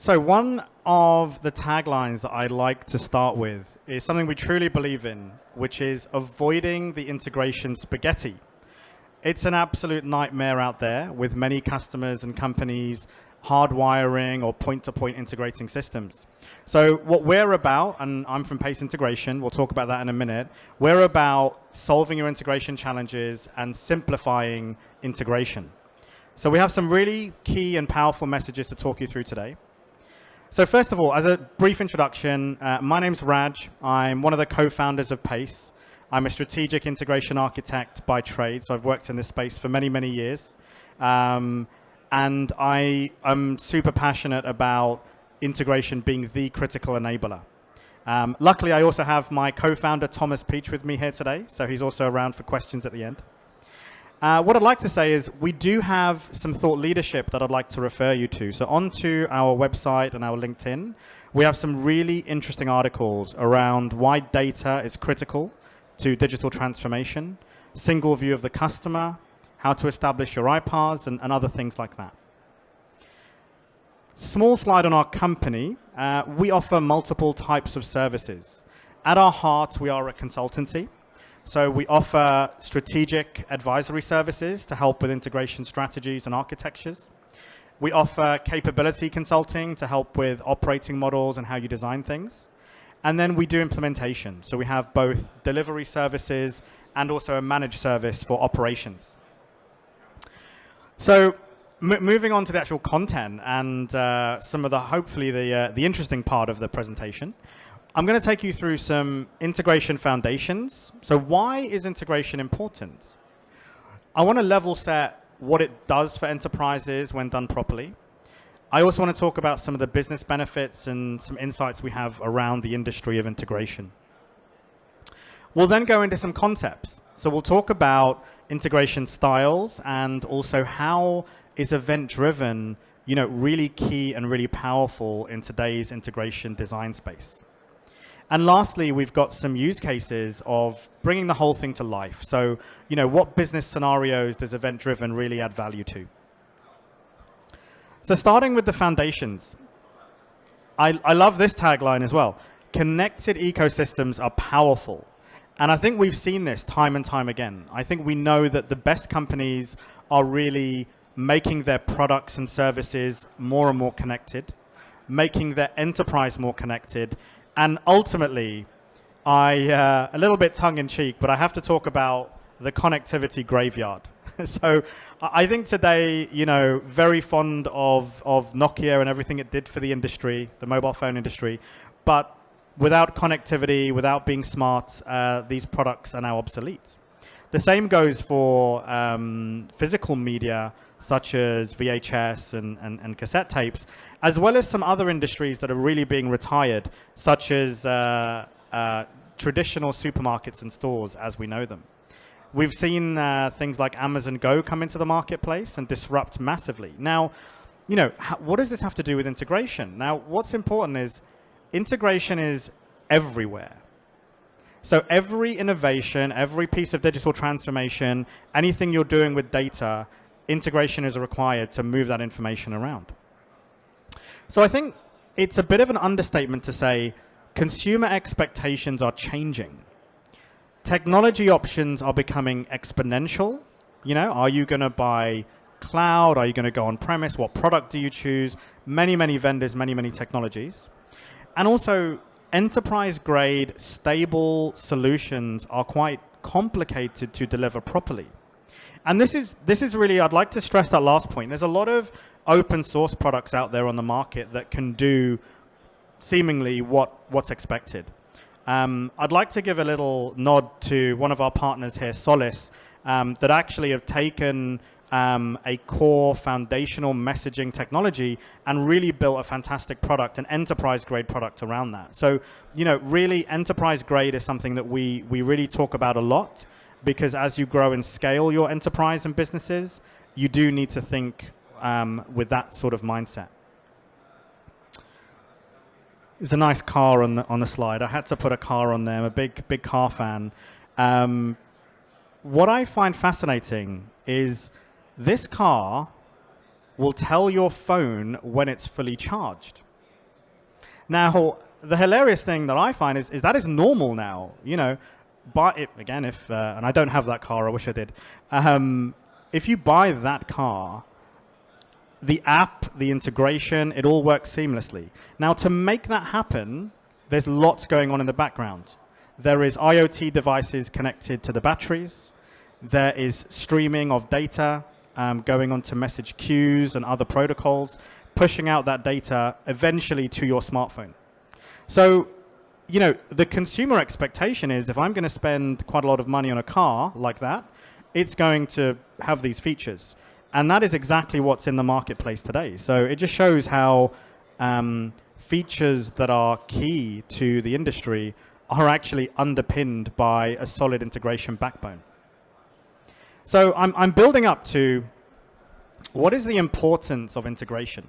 So one of the taglines that I like to start with is something we truly believe in, which is avoiding the integration spaghetti. It's an absolute nightmare out there with many customers and companies hardwiring or point-to-point integrating systems. So what we're about, and I'm from Pace Integration, we'll talk about that in a minute, we're about solving your integration challenges and simplifying integration. So we have some really key and powerful messages to talk you through today. So first of all, as a brief introduction, my name's Raj. I'm one of the co-founders of Pace. I'm a strategic integration architect by trade, so I've worked in this space for many, many years. And I'm super passionate about integration being the critical enabler. Luckily, I also have my co-founder, Thomas Peach, with me here today, so he's also around for questions at the end. What I'd like to say is we do have some thought leadership that I'd like to refer you to. So onto our website and our LinkedIn, we have some really interesting articles around why data is critical to digital transformation, single view of the customer, how to establish your IPARs, and other things like that. Small slide on our company. We offer multiple types of services. At our heart, we are a consultancy. So we offer strategic advisory services to help with integration strategies and architectures. We offer capability consulting to help with operating models and how you design things. And then we do implementation. So we have both delivery services and also a managed service for operations. So moving on to the actual content and some of the, hopefully, the interesting part of the presentation, I'm going to take you through some integration foundations. So why is integration important? I want to level set what it does for enterprises when done properly. I also want to talk about some of the business benefits and some insights we have around the industry of integration. We'll then go into some concepts. So we'll talk about integration styles and also how is event-driven, really key and really powerful in today's integration design space. And lastly, we've got some use cases of bringing the whole thing to life. So, what business scenarios does event-driven really add value to? So starting with the foundations, I love this tagline as well. Connected ecosystems are powerful. And I think we've seen this time and time again. I think we know that the best companies are really making their products and services more and more connected, making their enterprise more connected, and ultimately, a little bit tongue-in-cheek, but I have to talk about the connectivity graveyard. So I think today, very fond of Nokia and everything it did for the industry, the mobile phone industry, but without connectivity, without being smart, these products are now obsolete. The same goes for physical media, such as VHS and cassette tapes, as well as some other industries that are really being retired, such as traditional supermarkets and stores as we know them. We've seen things like Amazon Go come into the marketplace and disrupt massively. Now, what does this have to do with integration? Now, what's important is integration is everywhere. So every innovation, every piece of digital transformation, anything you're doing with data, integration is required to move that information around. So I think it's a bit of an understatement to say consumer expectations are changing. Technology options are becoming exponential. Are you going to buy cloud? Are you going to go on premise? What product do you choose? Many, many vendors, many, many technologies. And also enterprise grade stable solutions are quite complicated to deliver properly. And this is really, I'd like to stress that last point. There's a lot of open source products out there on the market that can do seemingly what's expected. I'd like to give a little nod to one of our partners here, Solace, that actually have taken a core foundational messaging technology and really built a fantastic product, an enterprise grade product around that. So, really enterprise grade is something that we really talk about a lot, because as you grow and scale your enterprise and businesses, you do need to think with that sort of mindset. There's a nice car on the slide. I had to put a car on there. I'm a big car fan. What I find fascinating is this car will tell your phone when it's fully charged. Now, the hilarious thing that I find is that is normal now. You know, but again, if and I don't have that car, I wish I did. If you buy that car, the app, the integration, it all works seamlessly. Now, to make that happen, there's lots going on in the background. There is IoT devices connected to the batteries. There is streaming of data going onto message queues and other protocols, pushing out that data eventually to your smartphone. So, you know, the consumer expectation is if I'm going to spend quite a lot of money on a car like that, it's going to have these features. And that is exactly what's in the marketplace today. So it just shows how features that are key to the industry are actually underpinned by a solid integration backbone. So I'm building up to what is the importance of integration?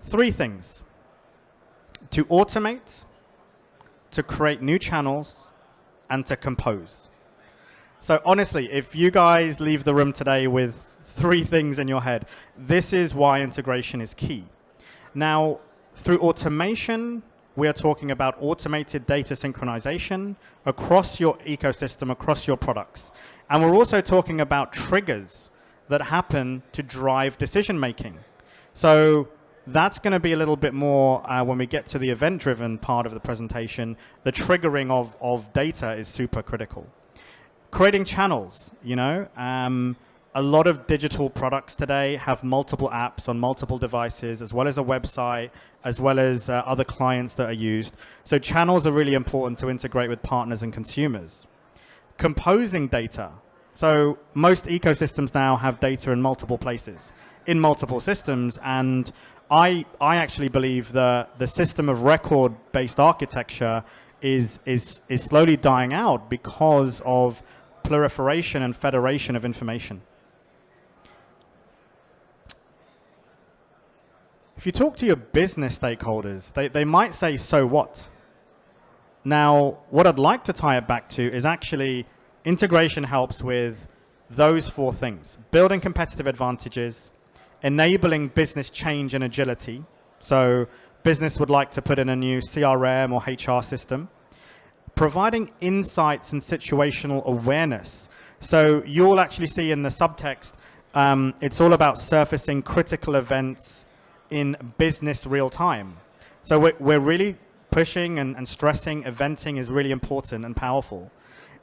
3 things. To automate, to create new channels, and to compose. So honestly, if you guys leave the room today with 3 things in your head, this is why integration is key. Now, through automation, we are talking about automated data synchronization across your ecosystem, across your products. And we're also talking about triggers that happen to drive decision making. So that's going to be a little bit more when we get to the event-driven part of the presentation. The triggering of data is super critical. Creating channels, you know, a lot of digital products today have multiple apps on multiple devices, as well as a website, as well as other clients that are used. So channels are really important to integrate with partners and consumers. Composing data. So most ecosystems now have data in multiple places, in multiple systems, and I actually believe the system of record-based architecture is slowly dying out because of proliferation and federation of information. If you talk to your business stakeholders, they might say, so what? Now, what I'd like to tie it back to is actually integration helps with those 4 things: building competitive advantages, enabling business change and agility. So business would like to put in a new CRM or HR system, providing insights and situational awareness. So you'll actually see in the subtext, it's all about surfacing critical events in business real time. So we're really pushing and stressing eventing is really important and powerful.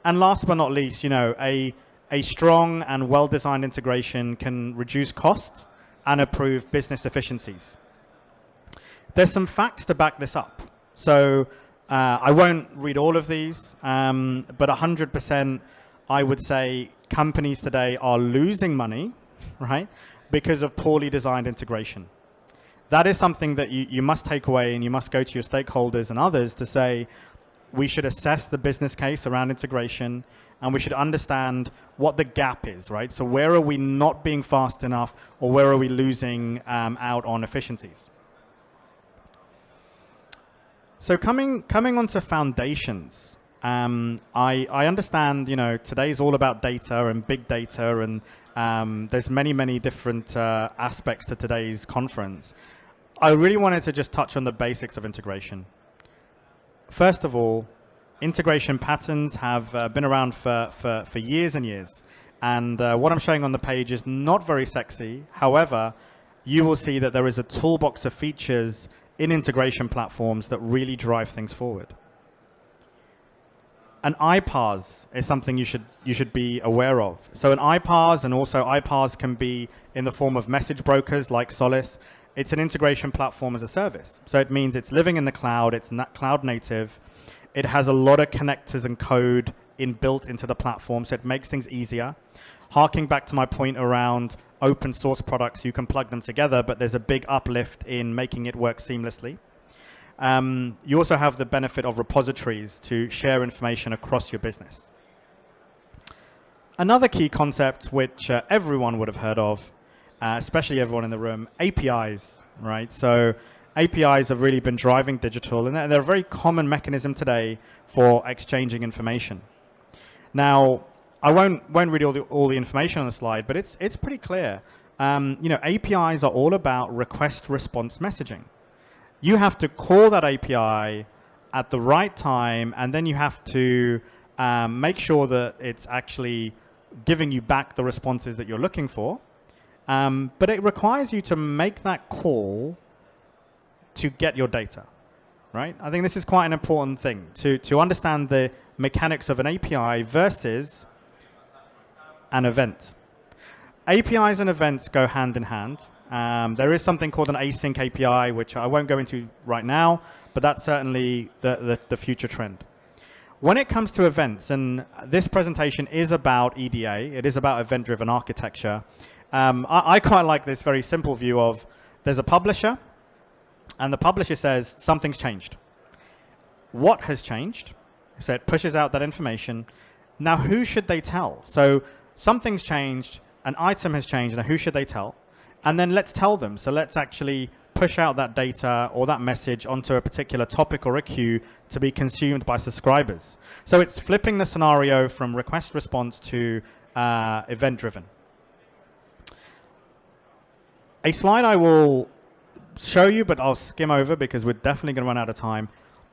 And last but not least, you know, a strong and well-designed integration can reduce cost and improve business efficiencies. There's some facts to back this up. So I won't read all of these, but 100% I would say companies today are losing money, right, because of poorly designed integration. That is something that you must take away, and you must go to your stakeholders and others to say, we should assess the business case around integration, and we should understand what the gap is, right? So where are we not being fast enough, or where are we losing out on efficiencies? So coming onto foundations, I understand, you know, today's all about data and big data, and there's many different aspects to today's conference. I really wanted to just touch on the basics of integration. First of all, integration patterns have been around for years and years. And what I'm showing on the page is not very sexy. However, you will see that there is a toolbox of features in integration platforms that really drive things forward. An iPaaS is something you should be aware of. So an iPaaS, and also iPaaS can be in the form of message brokers like Solace. It's an integration platform as a service. So it means it's living in the cloud, it's not cloud native. It has a lot of connectors and code built into the platform, so it makes things easier. Harking back to my point around open source products, you can plug them together, but there's a big uplift in making it work seamlessly. You also have the benefit of repositories to share information across your business. Another key concept which everyone would have heard of, especially everyone in the room, APIs, right? So APIs have really been driving digital, and they're a very common mechanism today for exchanging information. Now, I won't read all the information on the slide, but it's pretty clear. You know, APIs are all about request-response messaging. You have to call that API at the right time, and then you have to make sure that it's actually giving you back the responses that you're looking for. But it requires you to make that call to get your data, right? I think this is quite an important thing, to understand the mechanics of an API versus an event. APIs and events go hand in hand. There is something called an async API, which I won't go into right now, but that's certainly the future trend. When it comes to events, and this presentation is about EDA, it is about event-driven architecture, I quite like this very simple view of there's a publisher, and the publisher says something's changed. What has changed? So it pushes out that information. Now, who should they tell? So something's changed, an item has changed, now who should they tell? And then let's tell them. So let's actually push out that data or that message onto a particular topic or a queue to be consumed by subscribers. So it's flipping the scenario from request response to event-driven. A slide I will show you, but I'll skim over because we're definitely going to run out of time.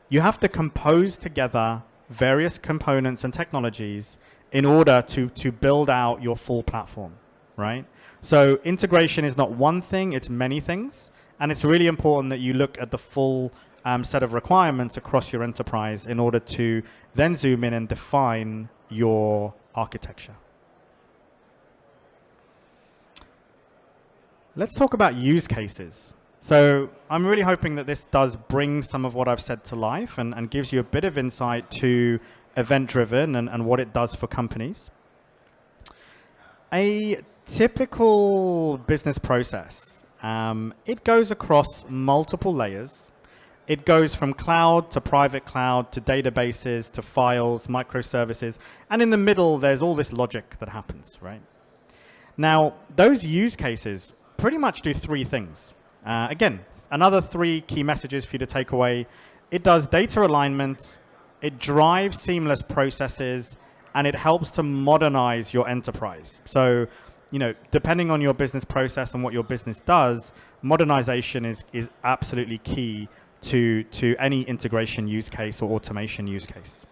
You have to compose together various components and technologies in order to build out your full platform, right? So integration is not one thing, it's many things. And it's really important that you look at the full set of requirements across your enterprise in order to then zoom in and define your architecture. Let's talk about use cases. So I'm really hoping that this does bring some of what I've said to life and gives you a bit of insight to event-driven and what it does for companies. A typical business process, it goes across multiple layers. It goes from cloud to private cloud to databases to files, microservices, and in the middle there's all this logic that happens, right? Now, those use cases pretty much do three things. Again, another three key messages for you to take away. It does data alignment, it drives seamless processes, and it helps to modernize your enterprise. So, you know, depending on your business process and what your business does, modernization is absolutely key to any integration use case or automation use case.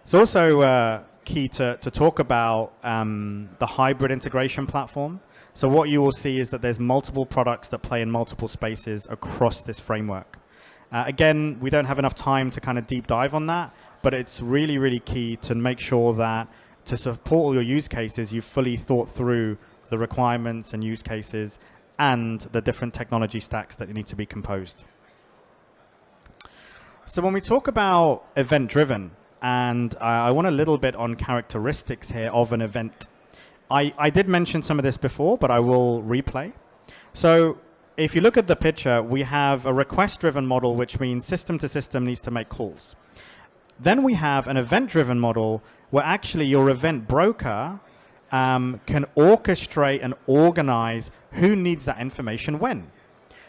It's also key to talk about the hybrid integration platform. So what you will see is that there's multiple products that play in multiple spaces across this framework. Again, we don't have enough time to kind of deep dive on that, but it's really, really key to make sure that to support all your use cases, you've fully thought through the requirements and use cases and the different technology stacks that need to be composed. So when we talk about event-driven, and I want a little bit on characteristics here of an event. I did mention some of this before, but I will replay. So if you look at the picture, we have a request-driven model, which means system to system needs to make calls. Then we have an event-driven model where actually your event broker can orchestrate and organize who needs that information when.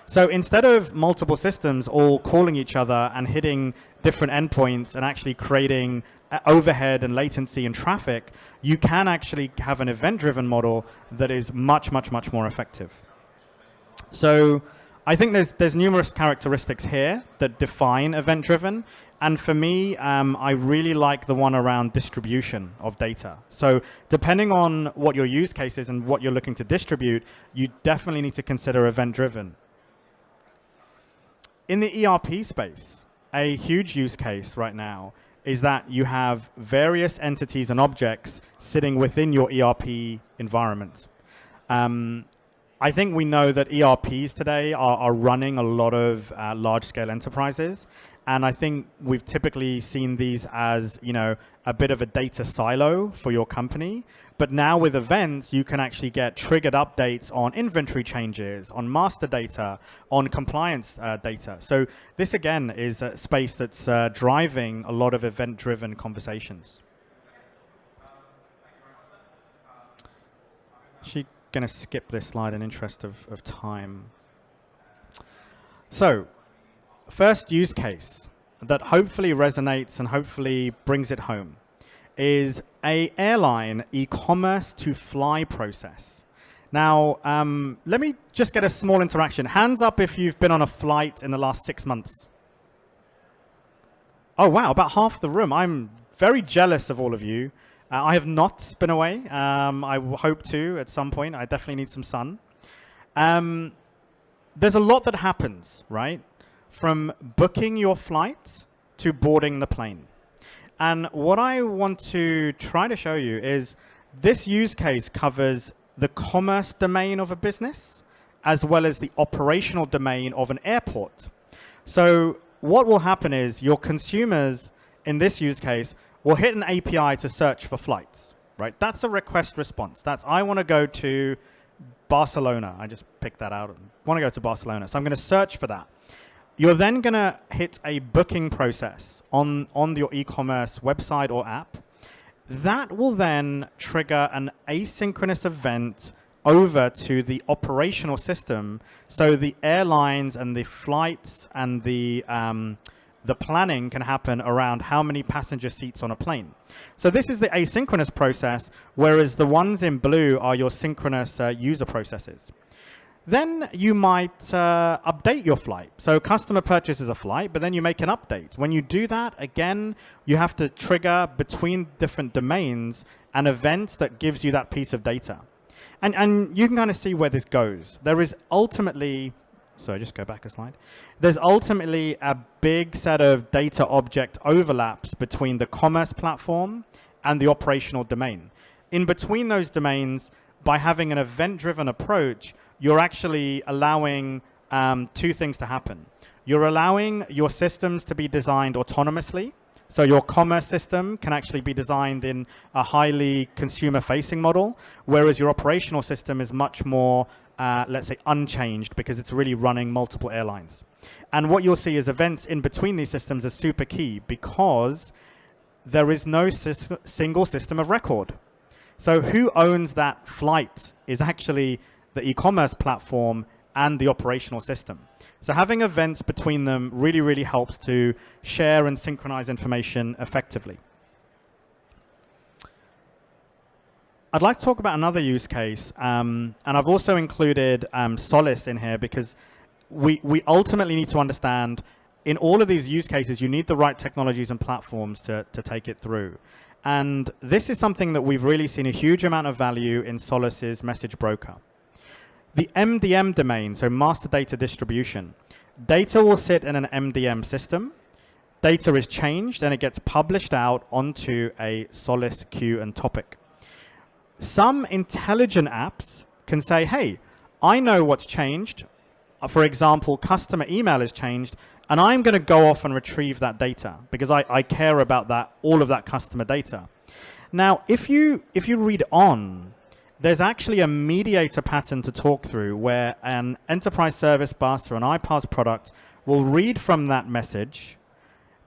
So instead of multiple systems all calling each other and hitting different endpoints and actually creating overhead and latency and traffic, you can actually have an event-driven model that is much, much, much more effective. So I think there's numerous characteristics here that define event-driven. And for me, I really like the one around distribution of data. So depending on what your use case is and what you're looking to distribute, you definitely need to consider event-driven. In the ERP space, a huge use case right now is that you have various entities and objects sitting within your ERP environment. I think we know that ERPs today are running a lot of large-scale enterprises. And I think we've typically seen these as, you know, a bit of a data silo for your company. But now with events, you can actually get triggered updates on inventory changes, on master data, on compliance data. So this, again, is a space that's driving a lot of event-driven conversations. Actually going to skip this slide in interest of time. So first use case that hopefully resonates and hopefully brings it home. is a airline e-commerce to fly process. Now, let me just get a small interaction. Hands up if you've been on a flight in the last 6 months. Oh, wow, about half the room. I'm very jealous of all of you. I have not been away. I hope to at some point. I definitely need some sun. There's a lot that happens, right? From booking your flight to boarding the plane. And what I want to try to show you is this use case covers the commerce domain of a business as well as the operational domain of an airport. So what will happen is your consumers in this use case will hit an API to search for flights, right? That's a request response. That's, I want to go to Barcelona. I just picked that out. I want to go to Barcelona. So I'm going to search for that. You're then going to hit a booking process on your e-commerce website or app. That will then trigger an asynchronous event over to the operational system. So the airlines and the flights and the planning can happen around how many passenger seats on a plane. So this is the asynchronous process, whereas the ones in blue are your synchronous user processes. Then you might update your flight. So customer purchases a flight, but then you make an update. When you do that, again, you have to trigger between different domains an event that gives you that piece of data. And you can kind of see where this goes. There is ultimately, sorry, just go back a slide. There's ultimately a big set of data object overlaps between the commerce platform and the operational domain. In between those domains, by having an event-driven approach, you're actually allowing two things to happen. You're allowing your systems to be designed autonomously. So your commerce system can actually be designed in a highly consumer-facing model, whereas your operational system is much more, let's say, unchanged because it's really running multiple airlines. And what you'll see is events in between these systems are super key because there is no single system of record. So who owns that flight is actually the e-commerce platform and the operational system. So having events between them really, really helps to share and synchronize information effectively. I'd like to talk about another use case, and I've also included Solace in here because we ultimately need to understand in all of these use cases, you need the right technologies and platforms to take it through. And this is something that we've really seen a huge amount of value in Solace's message broker. The MDM domain, so master data distribution, data will sit in an MDM system. Data is changed and it gets published out onto a Solace queue and topic. Some intelligent apps can say, hey, I know what's changed. For example, customer email has changed, and I'm going to go off and retrieve that data because I care about that, all of that customer data. Now, if you read on, there's actually a mediator pattern to talk through where an enterprise service bus or an iPaaS product will read from that message,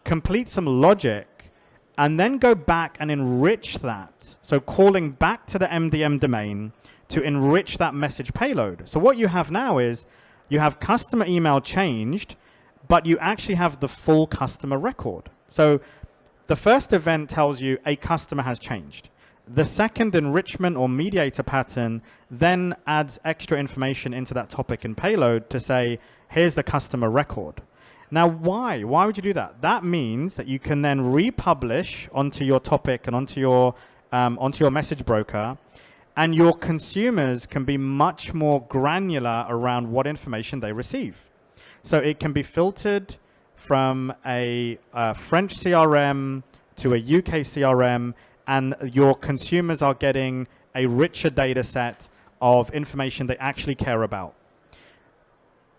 complete some logic, and then go back and enrich that. So calling back to the MDM domain to enrich that message payload. So what you have now is you have customer email changed, but you actually have the full customer record. So the first event tells you a customer has changed. The second enrichment or mediator pattern then adds extra information into that topic and payload to say, here's the customer record. Now, why? Why would you do that? That means that you can then republish onto your topic and onto your message broker, and your consumers can be much more granular around what information they receive. So it can be filtered from a French CRM to a UK CRM, and your consumers are getting a richer data set of information they actually care about.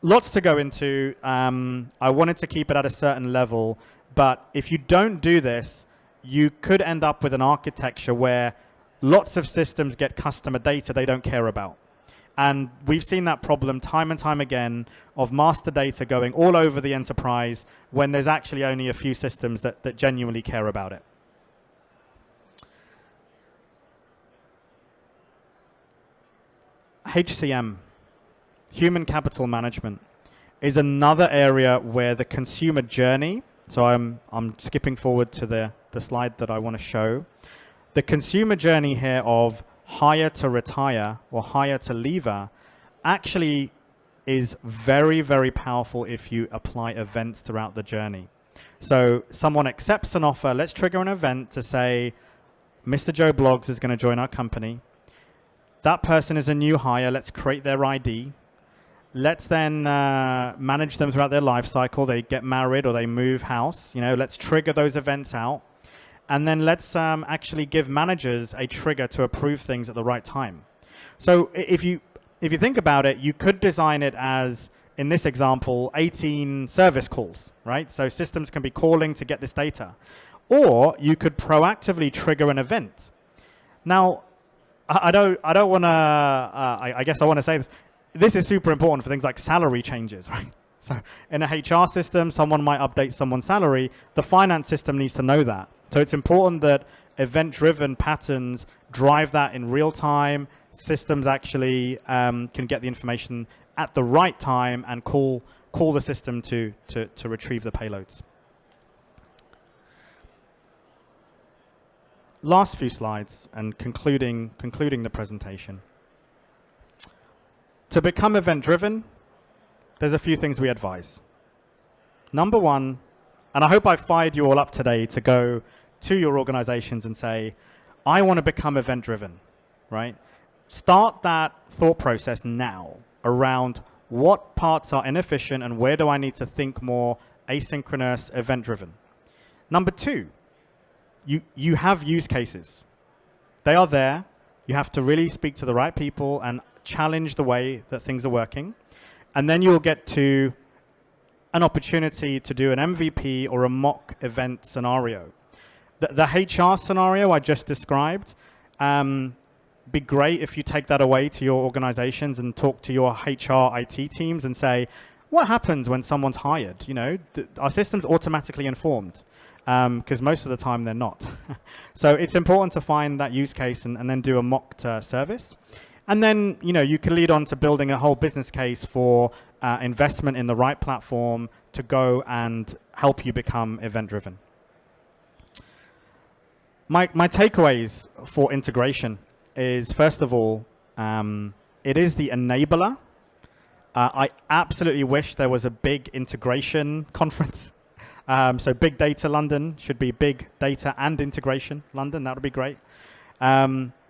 Lots to go into. I wanted to keep it at a certain level, but if you don't do this, you could end up with an architecture where lots of systems get customer data they don't care about. And we've seen that problem time and time again of master data going all over the enterprise when there's actually only a few systems that genuinely care about it. HCM, human capital management, is another area where the consumer journey, so I'm skipping forward to the slide that I want to show. The consumer journey here of hire to retire or hire to lever actually is very, very powerful if you apply events throughout the journey. So someone accepts an offer. Let's trigger an event to say, Mr. Joe Bloggs is going to join our company. That person is a new hire. Let's create their ID. Let's then manage them throughout their life cycle. They get married or they move house. Let's trigger those events out. And then let's actually give managers a trigger to approve things at the right time. So if you think about it, you could design it as, in this example, 18 service calls, right? So systems can be calling to get this data. Or you could proactively trigger an event. Now, I don't want to, I guess I want to say this. This is super important for things like salary changes, right? So in a HR system, someone might update someone's salary. The finance system needs to know that. So it's important that event-driven patterns drive that in real time. Systems actually can get the information at the right time and call the system to retrieve the payloads. Last few slides and concluding the presentation. To become event-driven, there's a few things we advise. Number one, and I hope I fired you all up today to go to your organizations and say, I want to become event-driven, right? Start that thought process now around what parts are inefficient and where do I need to think more asynchronous, event-driven. Number two, you have use cases. They are there. You have to really speak to the right people and challenge the way that things are working. And then you'll get to an opportunity to do an MVP or a mock event scenario. The HR scenario I just described, be great if you take that away to your organizations and talk to your HR IT teams and say, what happens when someone's hired? Our system's automatically informed because most of the time they're not. So it's important to find that use case and then do a mocked service. And then, you can lead on to building a whole business case for investment in the right platform to go and help you become event-driven. My takeaways for integration is, first of all, it is the enabler. I absolutely wish there was a big integration conference. So Big Data London should be Big Data and Integration London. That would be great.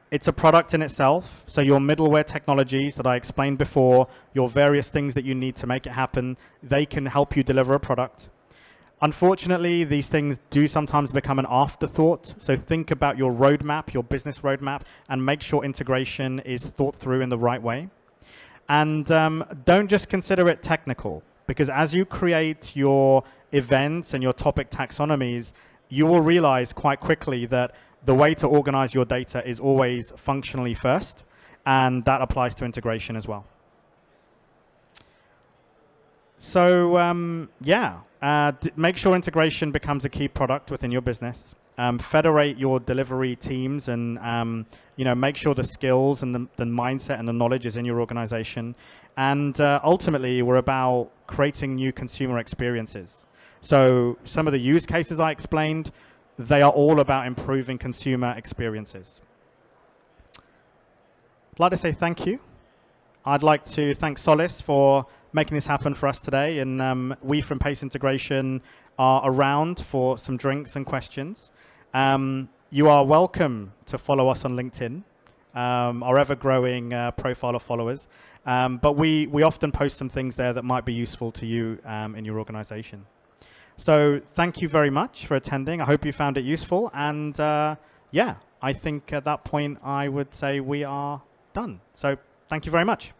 It's a product in itself. So your middleware technologies that I explained before, your various things that you need to make it happen, they can help you deliver a product. Unfortunately, these things do sometimes become an afterthought. So think about your roadmap, your business roadmap, and make sure integration is thought through in the right way. And don't just consider it technical, because as you create your events and your topic taxonomies, you will realize quite quickly that the way to organize your data is always functionally first, and that applies to integration as well. So make sure integration becomes a key product within your business. Federate your delivery teams and make sure the skills and the mindset and the knowledge is in your organization. And ultimately, we're about creating new consumer experiences. So some of the use cases I explained, they are all about improving consumer experiences. I'd like to say thank you. I'd like to thank Solis for making this happen for us today. And we from Pace Integration are around for some drinks and questions. You are welcome to follow us on LinkedIn, our ever-growing profile of followers. But we often post some things there that might be useful to you in your organization. So thank you very much for attending. I hope you found it useful. And I think at that point, I would say we are done. So thank you very much.